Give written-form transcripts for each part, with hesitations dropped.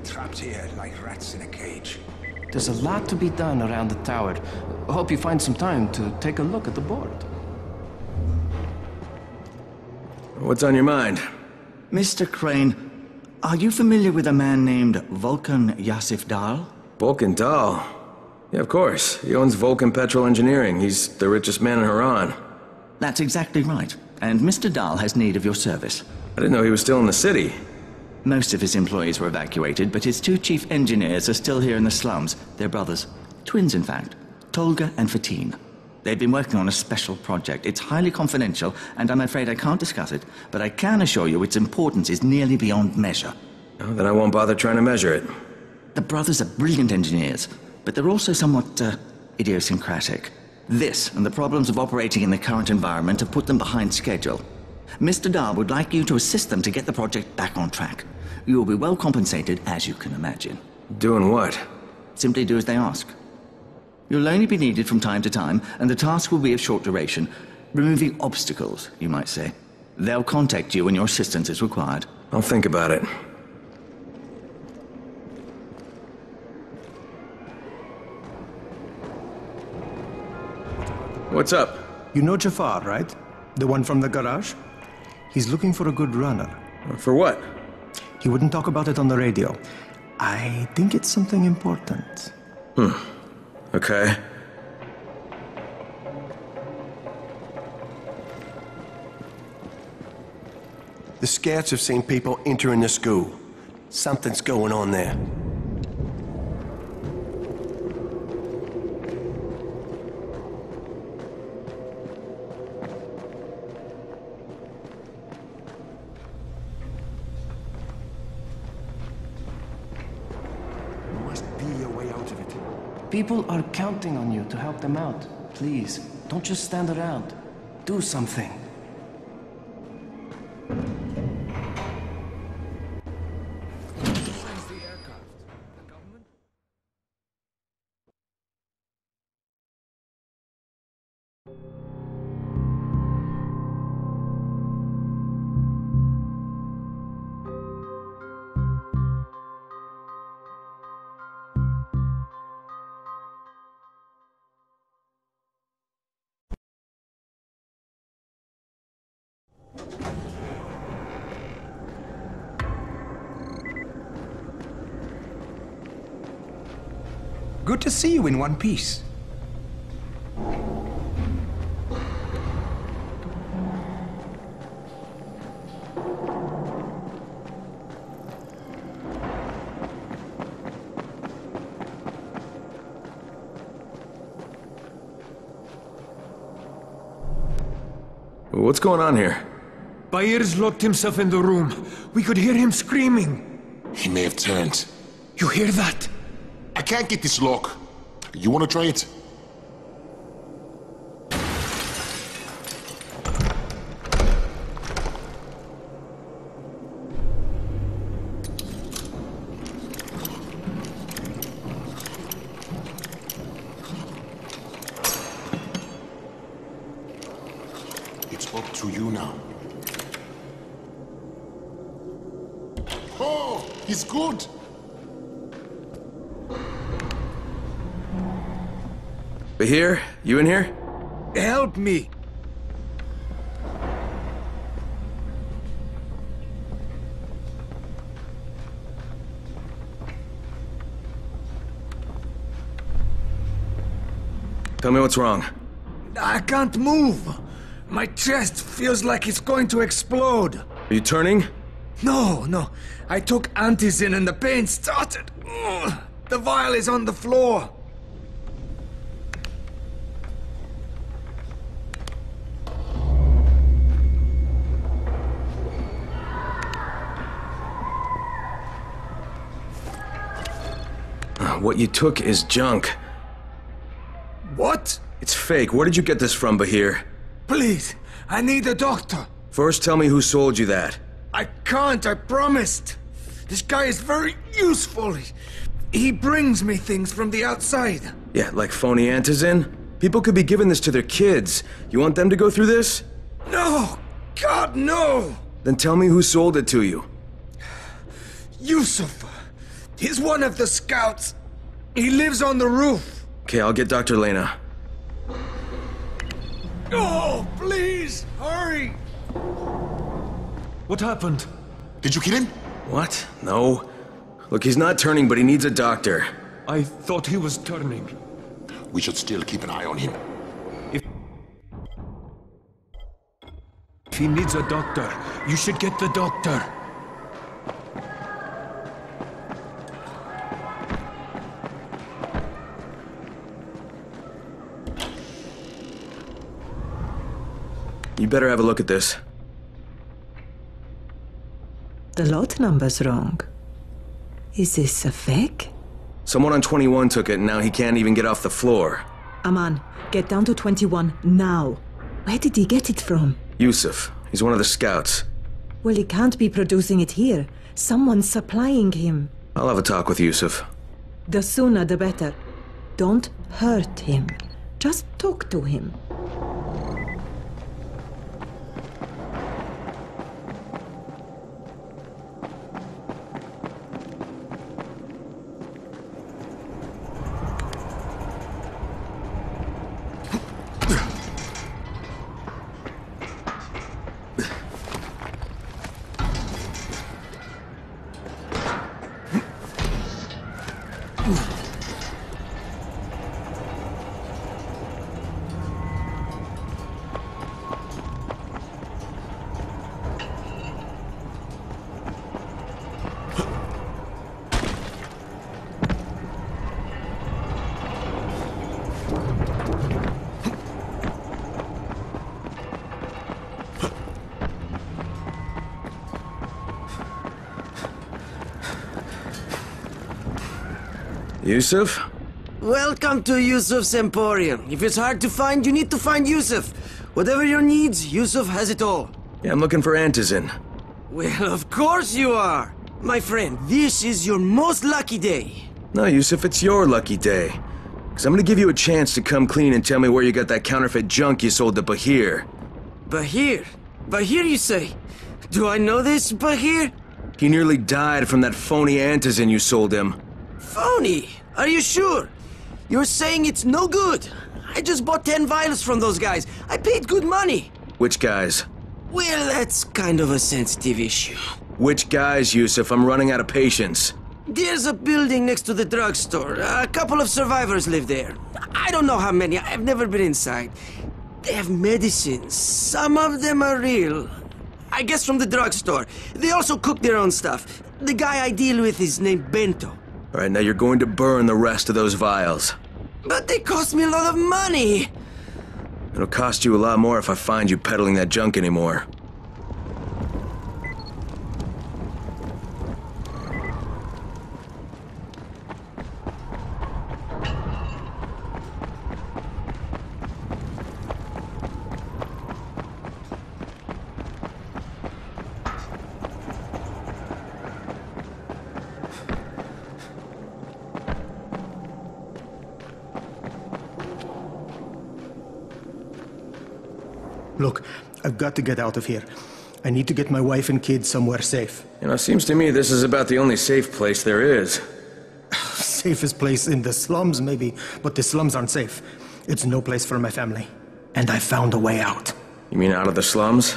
trapped here like rats in a cage. There's a lot to be done around the tower. I hope you find some time to take a look at the board. What's on your mind? Mr. Crane, are you familiar with a man named Vulcan Yasif Dahl? Vulcan Dahl? Yeah, of course. He owns Vulcan Petrol Engineering. He's the richest man in Haran. That's exactly right. And Mr. Dahl has need of your service. I didn't know he was still in the city. Most of his employees were evacuated, but his two chief engineers are still here in the slums. They're brothers. Twins, in fact. Tolga and Fatin. They've been working on a special project. It's highly confidential, and I'm afraid I can't discuss it, but I can assure you its importance is nearly beyond measure. Oh, then I won't bother trying to measure it. The brothers are brilliant engineers, but they're also somewhat, idiosyncratic. This and the problems of operating in the current environment have put them behind schedule. Mr. Dahl would like you to assist them to get the project back on track. You will be well compensated, as you can imagine. Doing what? Simply do as they ask. You'll only be needed from time to time, and the task will be of short duration. Removing obstacles, you might say. They'll contact you when your assistance is required. I'll think about it. What's up? You know Jafar, right? The one from the garage? He's looking for a good runner. For what? He wouldn't talk about it on the radio. I think it's something important. Okay. The scouts have seen people entering the school. Something's going on there. People are counting on you to help them out. Please, don't just stand around. Do something. Good to see you in one piece. What's going on here? Bayer's locked himself in the room. We could hear him screaming. He may have turned. You hear that? I can't get this lock. You want to try it? It's up to you now. Oh, he's good. Bahir, you in here? Help me! Tell me what's wrong. I can't move. My chest feels like it's going to explode. Are you turning? No. I took antizin and the pain started. Ugh. The vial is on the floor. What you took is junk. What? It's fake. Where did you get this from, Bahir? Please, I need a doctor. First, tell me who sold you that. I can't, I promised. This guy is very useful. He brings me things from the outside. Yeah, like phony antizin? People could be giving this to their kids. You want them to go through this? No! God, no! Then tell me who sold it to you. Yusuf. He's one of the scouts. He lives on the roof. Okay, I'll get Dr. Lena. Oh, please, hurry! What happened? Did you kill him? What? No. Look, he's not turning, but he needs a doctor. I thought he was turning. We should still keep an eye on him. If he needs a doctor, you should get the doctor. You better have a look at this. The lot number's wrong. Is this a fake? Someone on 21 took it, and now he can't even get off the floor. Aman, get down to 21 now. Where did he get it from? Yusuf. He's one of the scouts. Well, he can't be producing it here. Someone's supplying him. I'll have a talk with Yusuf. The sooner the better. Don't hurt him. Just talk to him. Yusuf? Welcome to Yusuf's Emporium. If it's hard to find, you need to find Yusuf. Whatever your needs, Yusuf has it all. Yeah, I'm looking for Antizin. Well, of course you are. My friend, this is your most lucky day. No, Yusuf, it's your lucky day. Because I'm gonna give you a chance to come clean and tell me where you got that counterfeit junk you sold to Bahir. Bahir? Bahir, you say? Do I know this, Bahir? He nearly died from that phony Antizin you sold him. Phony? Are you sure? You're saying it's no good. I just bought 10 vials from those guys. I paid good money. Which guys? Well, that's kind of a sensitive issue. Which guys, Yusuf? I'm running out of patience. There's a building next to the drugstore. A couple of survivors live there. I don't know how many. I've never been inside. They have medicines. Some of them are real. I guess from the drugstore. They also cook their own stuff. The guy I deal with is named Bento. All right, now you're going to burn the rest of those vials. But they cost me a lot of money. It'll cost you a lot more if I find you peddling that junk anymore. Look, I've got to get out of here. I need to get my wife and kids somewhere safe. You know, it seems to me this is about the only safe place there is. Safest place in the slums, maybe, but the slums aren't safe. It's no place for my family. And I found a way out. You mean out of the slums?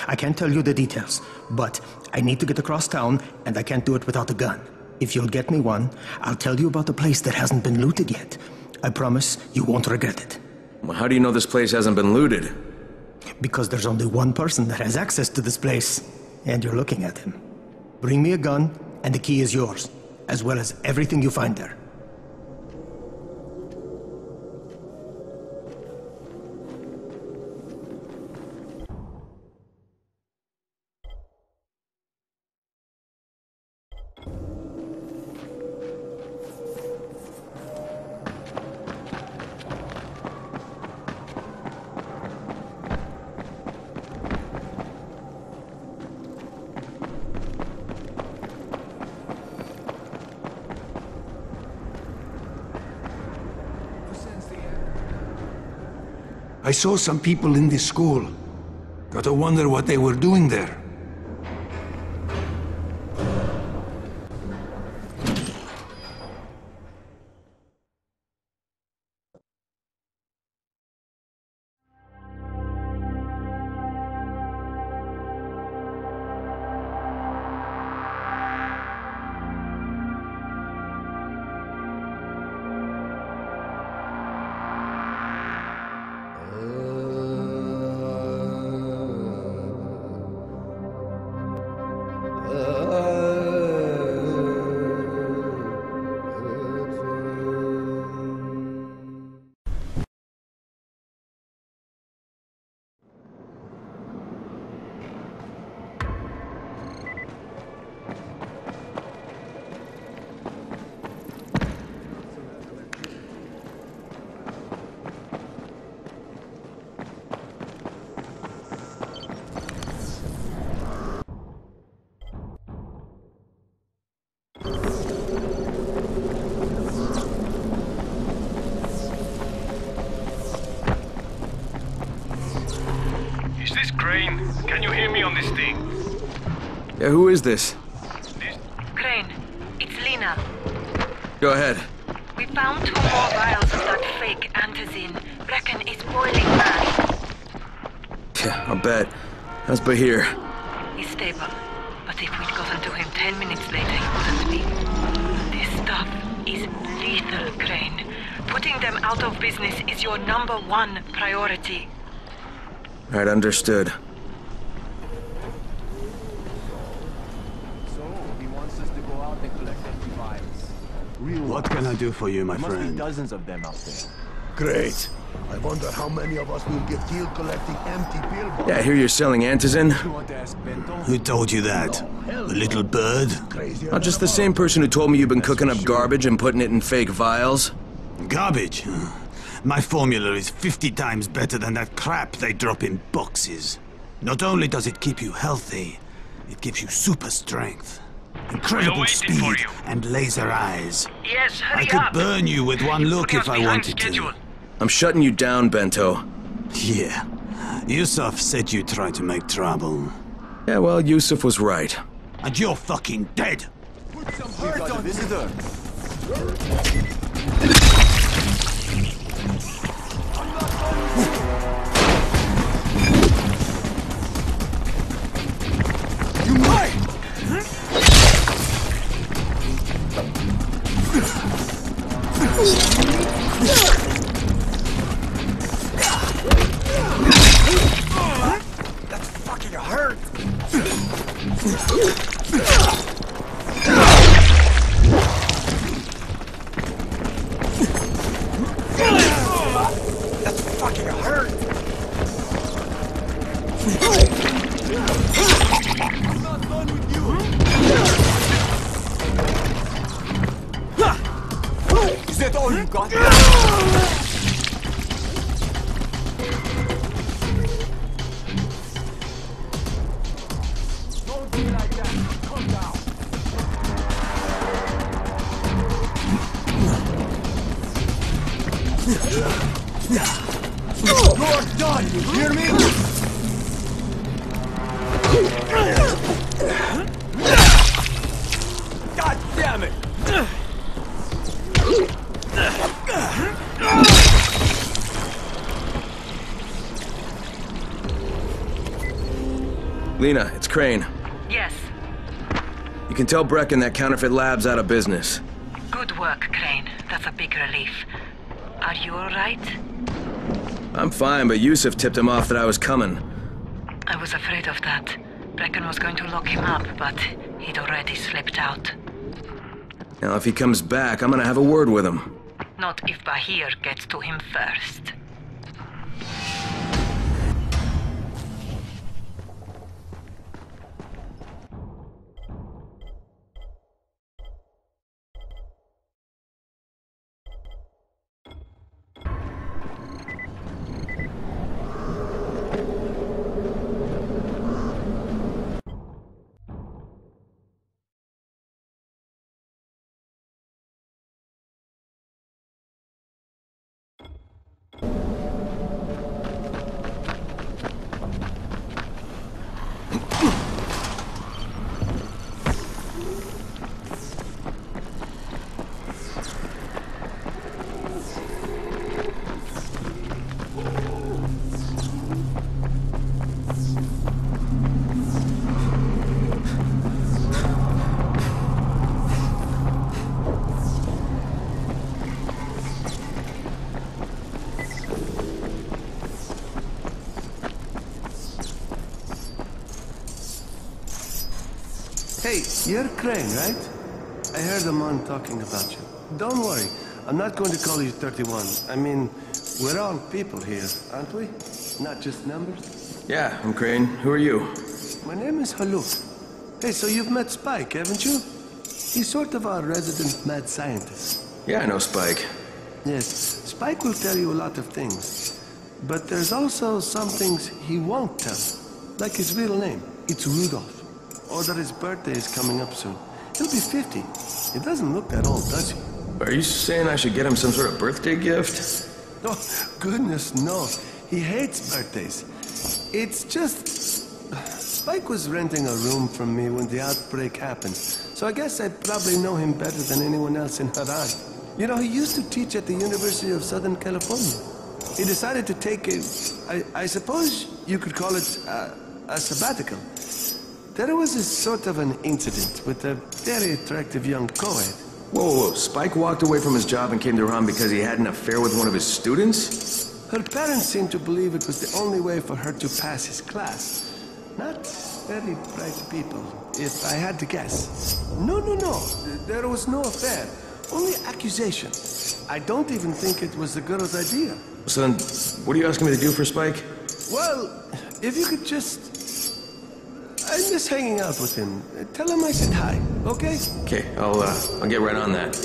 I can't tell you the details, but I need to get across town, and I can't do it without a gun. If you'll get me one, I'll tell you about a place that hasn't been looted yet. I promise you won't regret it. Well, how do you know this place hasn't been looted? Because there's only one person that has access to this place, and you're looking at him. Bring me a gun, and the key is yours, as well as everything you find there. I saw some people in this school. Gotta wonder what they were doing there. Crane, can you hear me on this thing? Yeah, who is this? Crane, it's Lena. Go ahead. We found 2 more vials of that fake antizin. Brecken is boiling mad. Yeah, I'll bet. How's Bahir? He's stable. But if we'd gotten to him 10 minutes later, he wouldn't be. This stuff is lethal, Crane. Putting them out of business is your #1 priority. Right, understood. So, he wants us to go out and collect empty vials. What can I do for you, my There must friend? be dozens of them out there. Great. I wonder how many of us will get killed collecting empty pill bottles. Yeah, I hear you're selling antizin. You want to ask Bento? Who told you that? The little bird? Not just the same person who told me you've been cooking up garbage and putting it in fake vials? Garbage? My formula is 50 times better than that crap they drop in boxes. Not only does it keep you healthy, it gives you super strength, incredible speed, and laser eyes. Yes, hurry I could up. burn you with one look Putting if us I behind wanted schedule. to. I'm shutting you down, Bento. Yeah. Yusuf said you tried to make trouble. Yeah, well, Yusuf was right. And you're fucking dead! Put some hurt on visitor. You might! That fucking hurt! That fucking hurt! I'm not done with you! Is that all you got? Don't be like that. Calm down. You're done, you hear me? God damn it! Lena, it's Crane. Yes. You can tell Brecken that counterfeit lab's out of business. Good work, Crane. That's a big relief. Are you alright? I'm fine, but Yusuf tipped him off that I was coming. I was afraid of that. Brecken was going to lock him up, but he'd already slipped out. Now, if he comes back, I'm gonna have a word with him. Not if Bahir gets to him first. Hey, you're Crane, right? I heard a man talking about you. Don't worry, I'm not going to call you 31. I mean, we're all people here, aren't we? Not just numbers? Yeah, I'm Crane. Who are you? My name is Haluk. Hey, so you've met Spike, haven't you? He's sort of our resident mad scientist. Yeah, I know Spike. Yes, Spike will tell you a lot of things. But there's also some things he won't tell. Like his real name. It's Rudolph. Or that his birthday is coming up soon. He'll be 50. He doesn't look that old, does he? Are you saying I should get him some sort of birthday gift? Oh, goodness, no. He hates birthdays. It's just... Spike was renting a room from me when the outbreak happened, so I guess I probably know him better than anyone else in Haran. You know, he used to teach at the University of Southern California. He decided to take I suppose you could call it a sabbatical. There was a sort of an incident with a very attractive young co-ed. Whoa, Spike walked away from his job and came to Haran because he had an affair with one of his students? Her parents seemed to believe it was the only way for her to pass his class. Not very bright people, if I had to guess. No. There was no affair. Only accusations. I don't even think it was the girl's idea. So then, what are you asking me to do for Spike? Well, if you could just... I miss hanging out with him. Tell him I said hi, okay? Okay, I'll get right on that.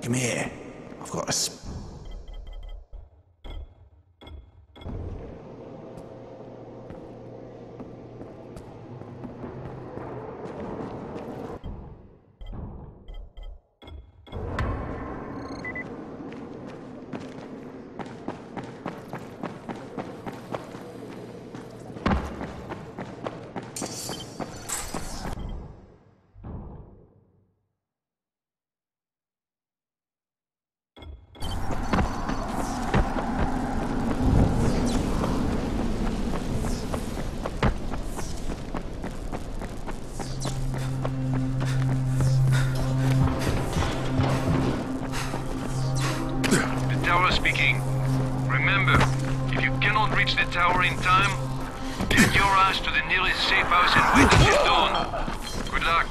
Come here. I've got a Speaking. Remember, if you cannot reach the tower in time, get your ass to the nearest safe house and wait until dawn. Good luck.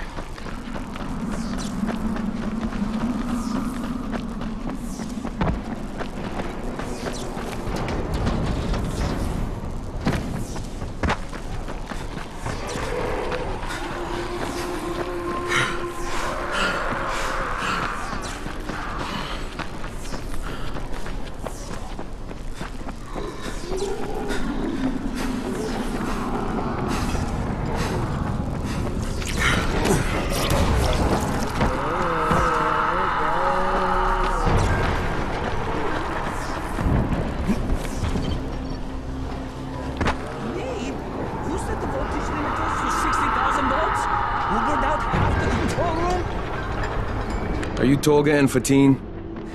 Are you Tolga and Fatine?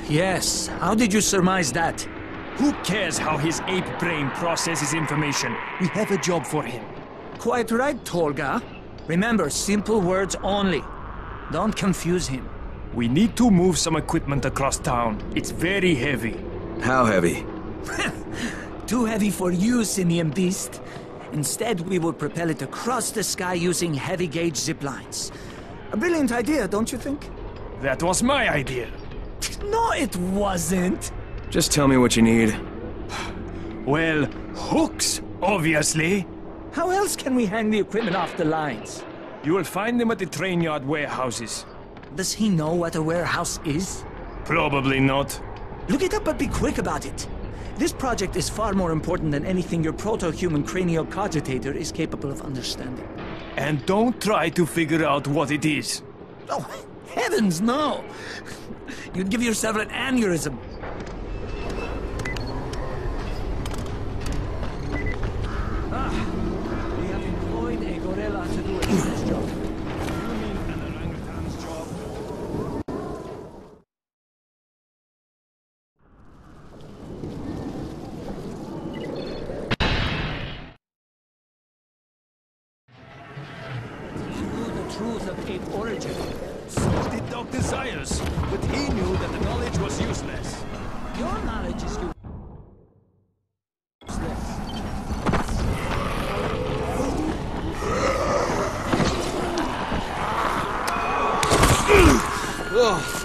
Yes. How did you surmise that? Who cares how his ape brain processes information? We have a job for him. Quite right, Tolga. Remember, simple words only. Don't confuse him. We need to move some equipment across town. It's very heavy. How heavy? Too heavy for you, Simian Beast. Instead, we will propel it across the sky using heavy-gauge zip lines. A brilliant idea, don't you think? That was my idea. No, it wasn't. Just tell me what you need. Well, hooks, obviously. How else can we hang the equipment off the lines? You will find them at the train yard warehouses. Does he know what a warehouse is? Probably not. Look it up, but be quick about it. This project is far more important than anything your proto-human cranial cogitator is capable of understanding. And don't try to figure out what it is. Oh, heavens, no! You'd give yourself an aneurysm. We have employed a gorilla to do this job. You mean an orangutan's job? He knew the truth of ape origin. So did Dr. Zayas, but he knew that the knowledge was useless. Your knowledge is useless. Ugh.